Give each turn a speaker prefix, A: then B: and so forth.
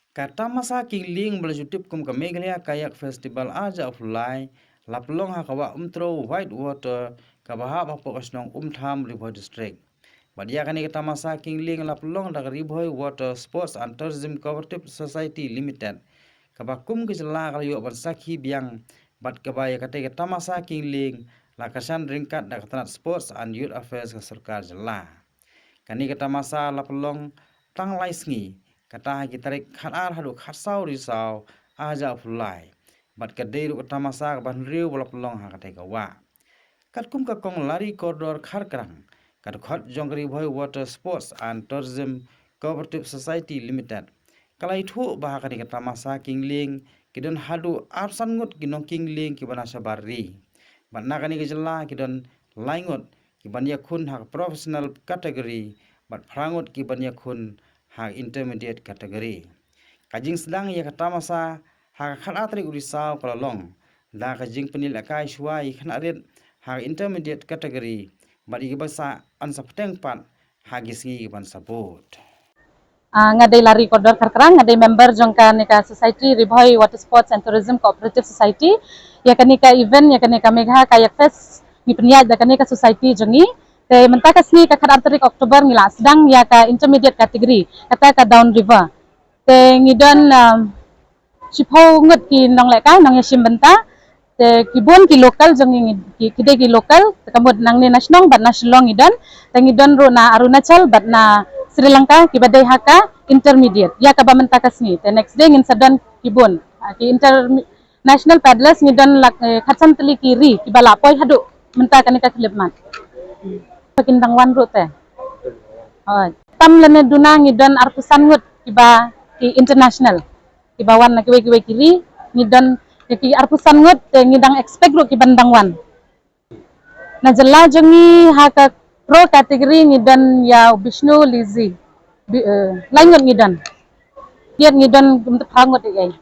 A: Kata masa kiling belajutip kum ke Meghalaya Kayak Festival aja offline, lapelong hakawa umtro white water kabaha pokok nong tham Riboy district. Badia kani kata masa kiling lapelong dak Riboy Water Sports and Tourism Cooperative Society Limited. Kabakum kejela kalau yuk bersaki biang bat kebaya kata masa kiling lakasan ringkat dak tanat sports and youth affairs ke surkar jela. Kani kata masa lapelong tang laisngi kata tarik khanar hadu khatsau risau aja fulai bat kadai kata masa ban riu lapelong ha kata kawa katkum ka kong lari koridor kharkrang kat khot jongri boy water sports and tourism cooperative society limited kalai thu bah kani kata masa kingling kidon hadu arsan ngut kinong kingling kibana sabari bat nakani kejela kidon laingot kiban yakun hak professional category bat prangut kiban yakun hak intermediate category kajing sedang ya kata masa hak khalatri urisau kalong da kajing penil akai shuai khanarit hak intermediate category bat igibasa ansa peteng pat hagisi kiban sabut
B: ngadai lari koridor Kharkrang ngadai member jongka nika society Riboy Water Sports and Tourism Cooperative Society ya kanika event ya kanika Megha Kayak Fest ni peniat da kanika society jongi te mentakas ni ka khadar tarik Oktober ngila sedang ya ka intermediate category kata ka down river te ngidon chipho ngut ki nong leka nong ya shimbenta te kibun ki lokal jongi kide ki lokal kamud nang ni national bat national ngidon te ngidon ro na Arunachal bat na Sri Lanka kibadai haka intermediate ya ka bamentakas ni te next day ngin sadan kibun ki international paddlers ngidon khatsam teli kiri kibala poi hadu menta kanika klipmat pakindang wan rute tam lene duna ngidon artusan ngut kiba ki international kiba wan na kiwe kiri ngidon ki artusan ngut ngidang expect ru kibandang wan na jela jongi haka pro kategori ngidon ya Vishnu Lizzy laingot ngidon biar ngidon untuk hangot ay